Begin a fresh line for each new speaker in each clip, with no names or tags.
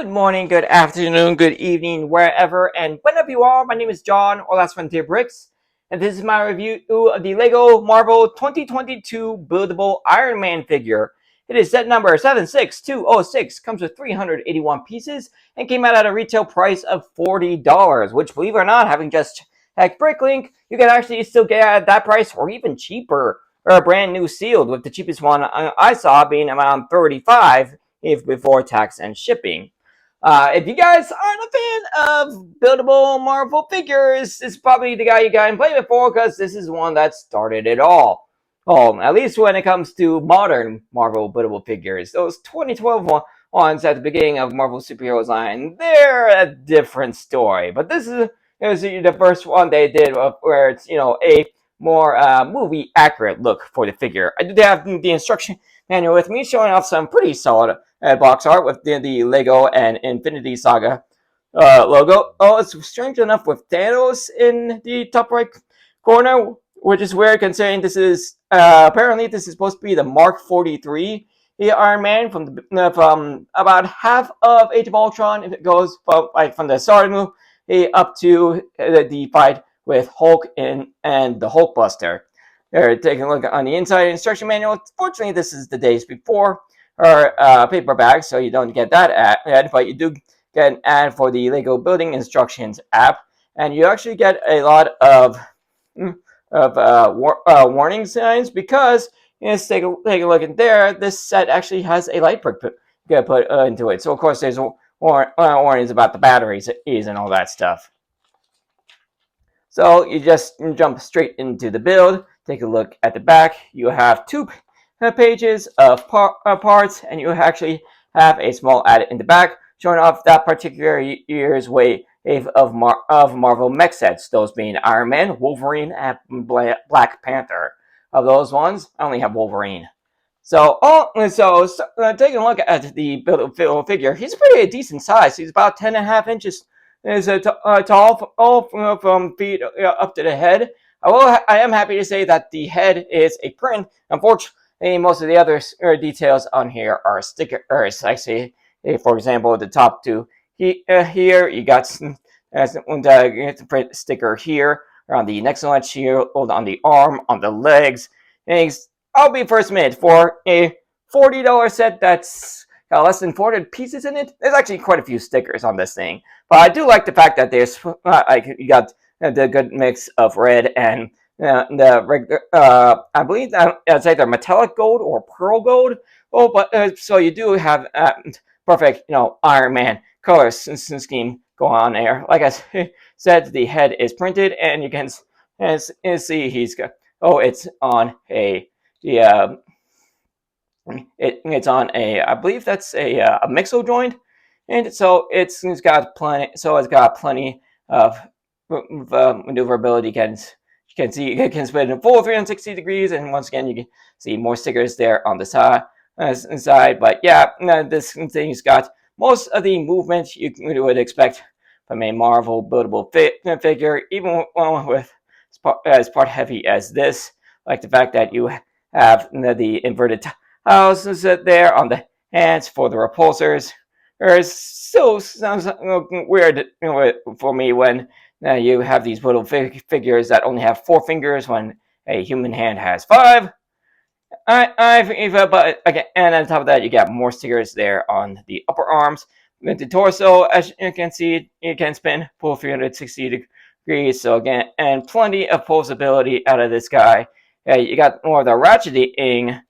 Good morning, good afternoon, good evening, wherever and whenever you are. My name is John, or Last Frontier Bricks, and this is my review of the LEGO Marvel 2022 Buildable Iron Man figure. It is set number 76206, comes with 381 pieces, and came out at a retail price of $40, which, believe it or not, having just hacked Bricklink, you can actually still get at that price or even cheaper, or a brand new sealed, with the cheapest one I saw being around $35 if before tax and shipping. If you guys aren't a fan of buildable Marvel figures, this is probably the guy you got to play it for, because this is one that started it all. Oh, at least when it comes to modern Marvel buildable figures. Those 2012 ones at the beginning of Marvel Superheroes line, they're a different story. But this is the first one they did where it's, a more movie accurate look for the figure. I did have the instruction manual with me, showing off some pretty solid box art with the Lego and Infinity Saga logo. Oh, it's strange enough with Thanos in the top right corner, which is weird considering this is apparently this is supposed to be the Mark 43 Iron Man from about half of Age of Ultron. If it goes from the start of the movie up to the fight with Hulk and the Hulkbuster. Taking a look on the inside instruction manual. Fortunately, this is the days before or paperback, so you don't get that ad, but you do get an ad for the Lego Building Instructions app, and you actually get a lot of warning signs, because let's take a look at there. This set actually has a light brick put into it, so of course there's warnings about the batteries and all that stuff. So you just jump straight into the build. Take a look at the back. You have two pages of parts, and you actually have a small ad in the back showing off that particular year's wave of Marvel mech sets, those being Iron Man, Wolverine, and Black Panther. Of those ones, I only have Wolverine. So taking a look at the build figure, he's pretty decent size. He's about 10.5 inches tall, all from feet up to the head. I am happy to say that the head is a print. Unfortunately, most of the other details on here are stickers. I see, for example, the top two here, you got the print sticker here, on the next one, shield, on the arm, on the legs. I'll be first mid for a $40 set that's got less than 400 pieces in it. There's actually quite a few stickers on this thing, but I do like the fact that there's you got the good mix of red and the regular. I believe that it's either metallic gold or pearl gold. Oh, but so you do have perfect, Iron Man color scheme going on there. Like I said, the head is printed, and you can see he's got. Oh, it's on a it's on a, I believe that's a mixo joint, and so it's got plenty of maneuverability. You can see it can spin in full 360 degrees, and once again you can see more stickers there on the side. But yeah, this thing's got most of the movement you would expect from a Marvel buildable figure, even with as part heavy as this. Like the fact that you have the inverted tiles there on the hands for the repulsors. It still sounds weird for me when you have these little figures that only have 4 fingers when a human hand has 5. But again, and on top of that, you got more stickers there on the upper arms. With the torso, as you can see, you can spin full 360 degrees. So again, and plenty of pulsability out of this guy. You got more of the ratcheting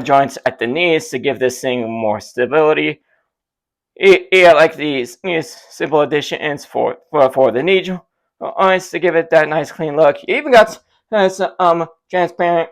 joints at the knees to give this thing more stability. Yeah, like these simple additions for the knee joints to give it that nice clean look. You even got some transparent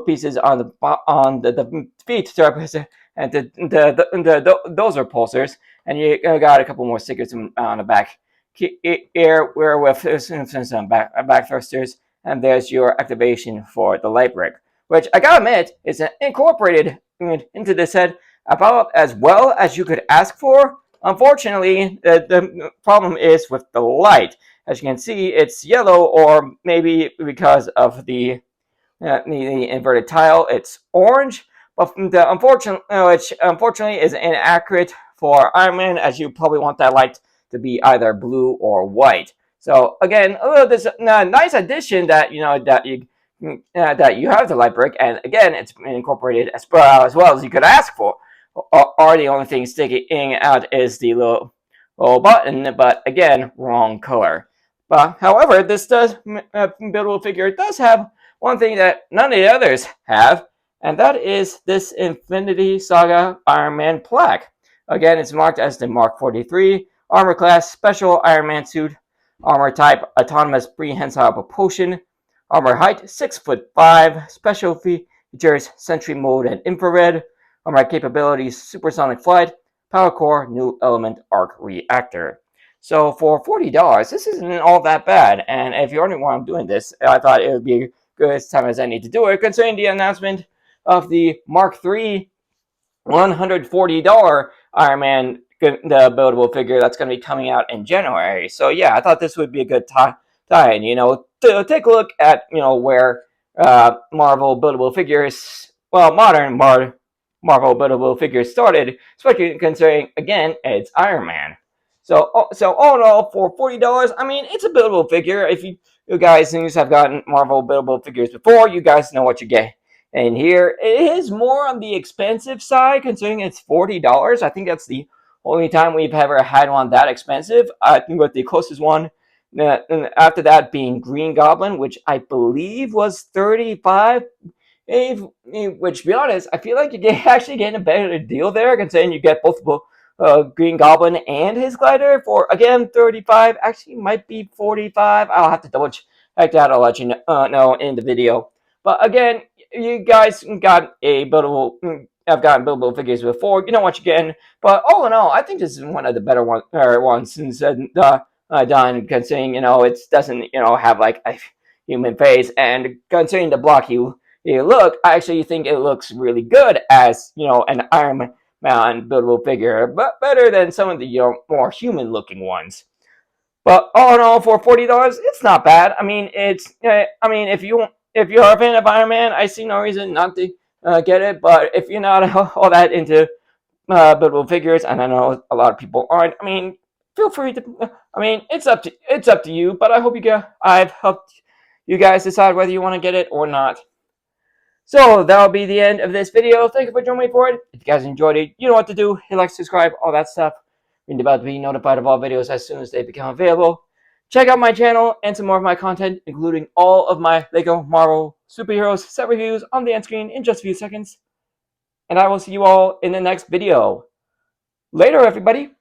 pieces on the feet to represent, and those are pulsers, and you got a couple more stickers on the back here, where with some back thrusters, and there's your activation for the light brick, which I gotta admit is incorporated into this set about as well as you could ask for. Unfortunately, the problem is with the light. As you can see, it's yellow, or maybe because of the inverted tile, it's orange. but which unfortunately is inaccurate for Iron Man, as you probably want that light to be either blue or white. So again, this nice addition that that you have the light brick, and again, it's incorporated as well as you could ask for. Or the only thing sticking out is the little button, but again, wrong color. But however, this buildable figure does have one thing that none of the others have, and that is this Infinity Saga Iron Man plaque. Again, it's marked as the Mark 43 armor class special Iron Man suit, armor type autonomous prehensile propulsion, armor height 6'5", special features sentry mode and infrared, armor capabilities supersonic flight, power core, new element arc reactor. So for $40, this isn't all that bad. And if you're wondering why I'm doing this, I thought it would be a good time as any to do it, considering the announcement of the Mark III $140 Iron Man, the buildable figure that's going to be coming out in January. So yeah, I thought this would be a good time, to take a look at where Marvel buildable figures, well, modern Marvel buildable figures started, especially considering again it's Iron Man. So all in all, for $40, I mean it's a buildable figure. If you guys have gotten Marvel buildable figures before, you guys know what you get. And here it is more on the expensive side, considering it's $40. I think that's the only time we've ever had one that expensive. I think with the closest one after that being Green Goblin, which I believe was $35. Which, to be honest, I feel like you're actually getting a better deal there, considering you get both Green Goblin and his glider for, again, $35. Actually, might be $45. I'll have to double check that. I'll let you know in the video. But again, you guys got a buildable. I've gotten buildable figures before. You know what you're getting. But all in all, I think this is one of the better ones since done. Considering it doesn't have like a human face, and considering the block you look, I actually think it looks really good as an Iron Man buildable figure, but better than some of the more human looking ones. But all in all, for $40, it's not bad. I mean, if you are a fan of Iron Man, I see no reason not to get it. But if you're not all that into buildable figures, and I know a lot of people aren't, I mean, feel free to. I mean, it's up to you. But I hope I've helped you guys decide whether you want to get it or not. So that'll be the end of this video. Thank you for joining me for it. If you guys enjoyed it, you know what to do. Hit like, subscribe, all that stuff. You're about to be notified of all videos as soon as they become available. Check out my channel and some more of my content, including all of my LEGO Marvel superheroes set reviews on the end screen in just a few seconds. And I will see you all in the next video. Later, everybody.